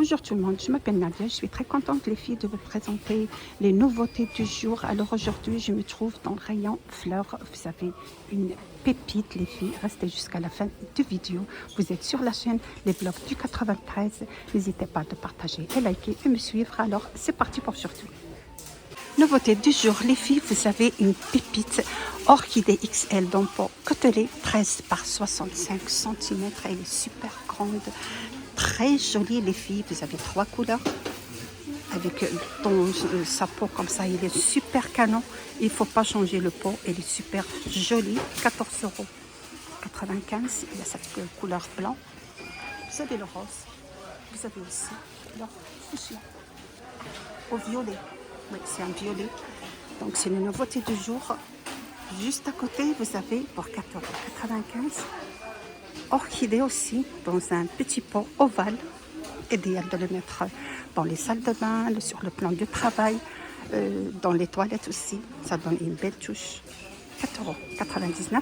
Bonjour tout le monde, je m'appelle Nadia, je suis très contente les filles de vous présenter les nouveautés du jour. Alors aujourd'hui je me trouve dans le rayon fleurs, vous avez une pépite les filles, restez jusqu'à la fin de vidéo. Vous êtes sur la chaîne Les Blogs du 93, n'hésitez pas de partager et liker et me suivre. Alors c'est parti pour aujourd'hui. Nouveauté du jour les filles, vous avez une pépite orchidée XL dans pot côtelé 13 par 65 cm, elle est super grande. Très jolie les filles, vous avez 3 couleurs avec sa peau comme ça, il est super canon, il ne faut pas changer le pot, elle est super jolie, 14,95 €, il y a cette couleur blanc, vous avez le rose, vous avez aussi le fuchsia au violet, oui c'est un violet, donc c'est une nouveauté du jour. Juste à côté vous avez pour 4,95 € orchidée aussi dans un petit pot ovale, idéal de le mettre dans les salles de bain, sur le plan de travail, dans les toilettes aussi, ça donne une belle touche. 4,99 €,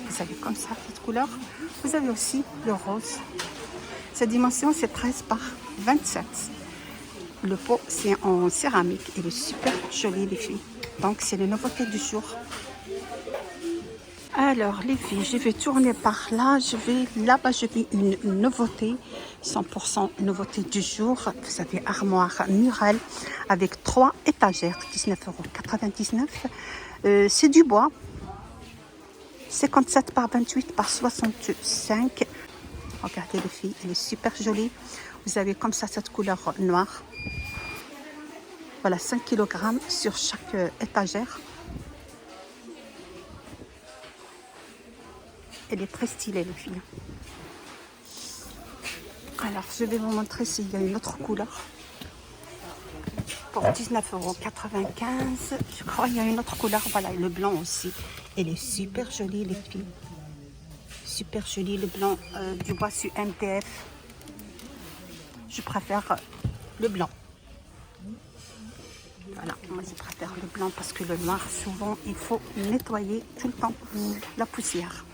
vous avez comme ça cette couleur. Vous avez aussi le rose, cette dimension c'est 13 par 27. Le pot c'est en céramique, il est super joli les filles, donc c'est les nouveautés du jour. Alors les filles, je vais tourner par là, là-bas je vais une nouveauté, 100% nouveauté du jour. Vous avez armoire murale avec 3 étagères, 19,99 €. C'est du bois, 57 par 28 par 65. Regardez les filles, elle est super jolie. Vous avez comme ça cette couleur noire. Voilà, 5 kg sur chaque étagère. Elle est très stylée les filles. Alors je vais vous montrer s'il y a une autre couleur. Pour 19,95 €, je crois qu'il y a une autre couleur. Voilà, le blanc aussi. Elle est super jolie les filles. Super jolie le blanc du bois sur MDF. Je préfère le blanc. Voilà, moi je préfère le blanc parce que le noir souvent il faut nettoyer tout le temps la poussière.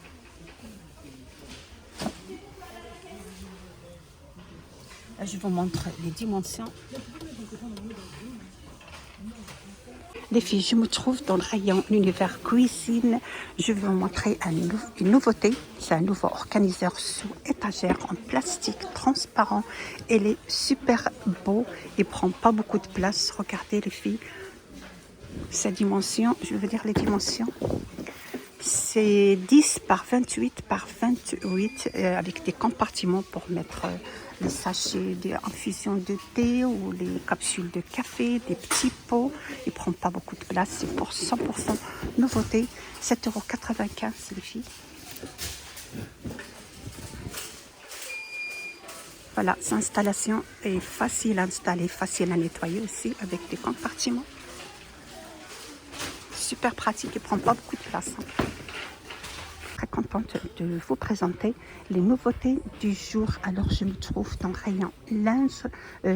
Je vous montre les dimensions. Les filles, je me trouve dans le rayon Univers Cuisine. Je vais vous montrer une nouveauté. C'est un nouveau organiseur sous étagère en plastique transparent. Il est super beau. Il ne prend pas beaucoup de place. Regardez les filles. Sa dimension, je vais vous dire les dimensions. C'est 10 par 28 par 28 avec des compartiments pour mettre les sachets d'infusion de thé ou les capsules de café, des petits pots. Il ne prend pas beaucoup de place, c'est pour 100% nouveauté. 7,95 € les filles. Voilà, cette installation est facile à installer, facile à nettoyer aussi avec des compartiments. Super pratique, il ne prend pas beaucoup de place. Très contente de vous présenter les nouveautés du jour. Alors je me trouve dans le rayon linge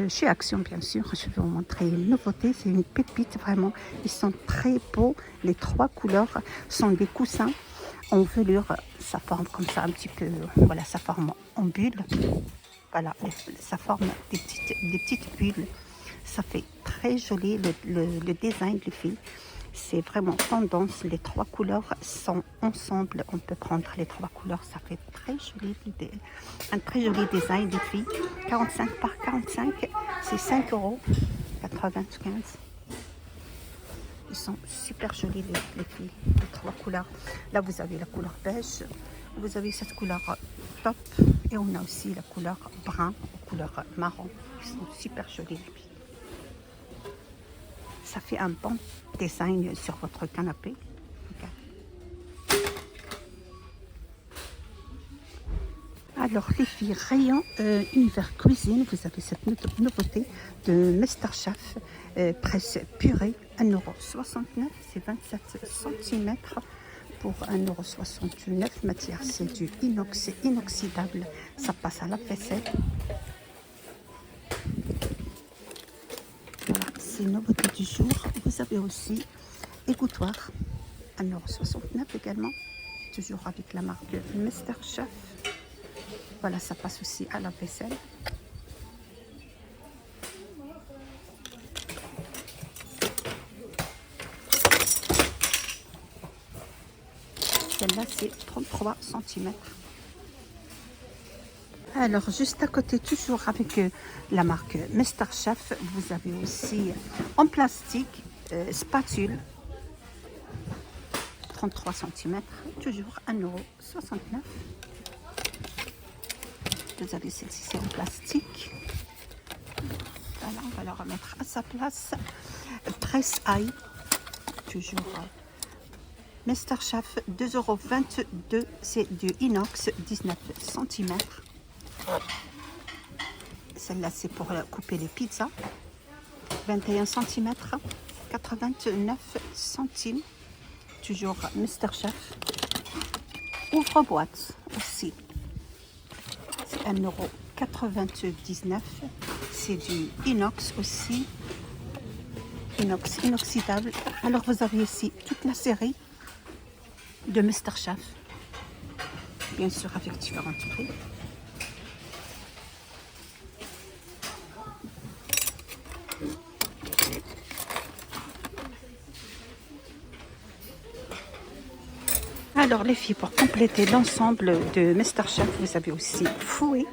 chez Action bien sûr. Je vais vous montrer une nouveauté, c'est une pépite vraiment, ils sont très beaux. Les 3 couleurs sont des coussins en velours, ça forme comme ça un petit peu, voilà, ça forme en bulle, voilà, ça forme des petites bulles, ça fait très joli le design des filles. C'est vraiment tendance, les 3 couleurs sont ensemble, on peut prendre les 3 couleurs, ça fait très joli, un très joli design des filles. 45 par 45, c'est 5,95 €. Ils sont super jolis les filles, les 3 couleurs. Là vous avez la couleur beige, vous avez cette couleur top et on a aussi la couleur brun, la couleur marron. Ils sont super jolis les filles. Ça fait un bon design sur votre canapé. Okay. Alors les filles, rayon Univers Cuisine, vous avez cette nouveauté de Masterchef presse purée, 1,69 €, c'est 27 cm pour 1,69 €. Matière, c'est du inox inoxydable, ça passe à la vaisselle. Voilà, c'est une nouveauté du jour. Vous avez aussi égouttoir, 1,69 € également, toujours avec la marque Masterchef. Voilà, ça passe aussi à la vaisselle. Celle-là, c'est 33 cm. Alors, juste à côté, toujours avec la marque Mr Chef, vous avez aussi en plastique, spatule, 33 cm, toujours 1,69 €. Vous avez celle-ci en plastique. Voilà, on va la remettre à sa place. Presse ail, toujours Mr Chef, 2,22 €. C'est du inox, 19 cm. Celle-là, c'est pour couper les pizzas. 21 cm, 89 centimes. Toujours Mr Chef. Ouvre-boîte aussi. C'est 1,99 €. C'est du inox aussi. Inox inoxydable. Alors, vous avez ici toute la série de Mr Chef. Bien sûr, avec différents prix. Alors les filles, pour compléter l'ensemble de Mr Chef, vous avez aussi fouet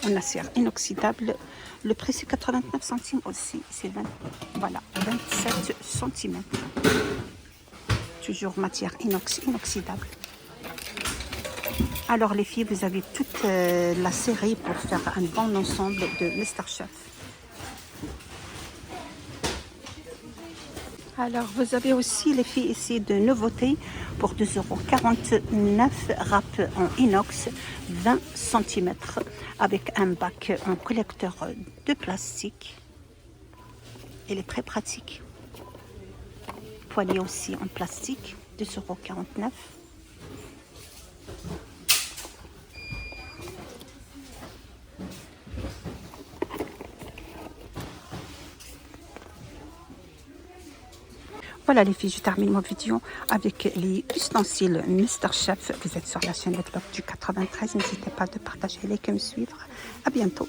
en acier inoxydable. Le prix c'est 89 centimes aussi. C'est 27 cm. Toujours matière inoxydable. Alors les filles, vous avez toute la série pour faire un bon ensemble de Mr Chef. Alors, vous avez aussi, les filles, ici de nouveautés pour 2,49 € râpe en inox, 20 cm, avec un bac en collecteur de plastique. Il est très pratique. Poignée aussi en plastique, 2,49 €. Voilà les filles, je termine ma vidéo avec les ustensiles Mr Chef. Vous êtes sur la chaîne de vlog du 93. N'hésitez pas de partager, liker, me suivre. À bientôt.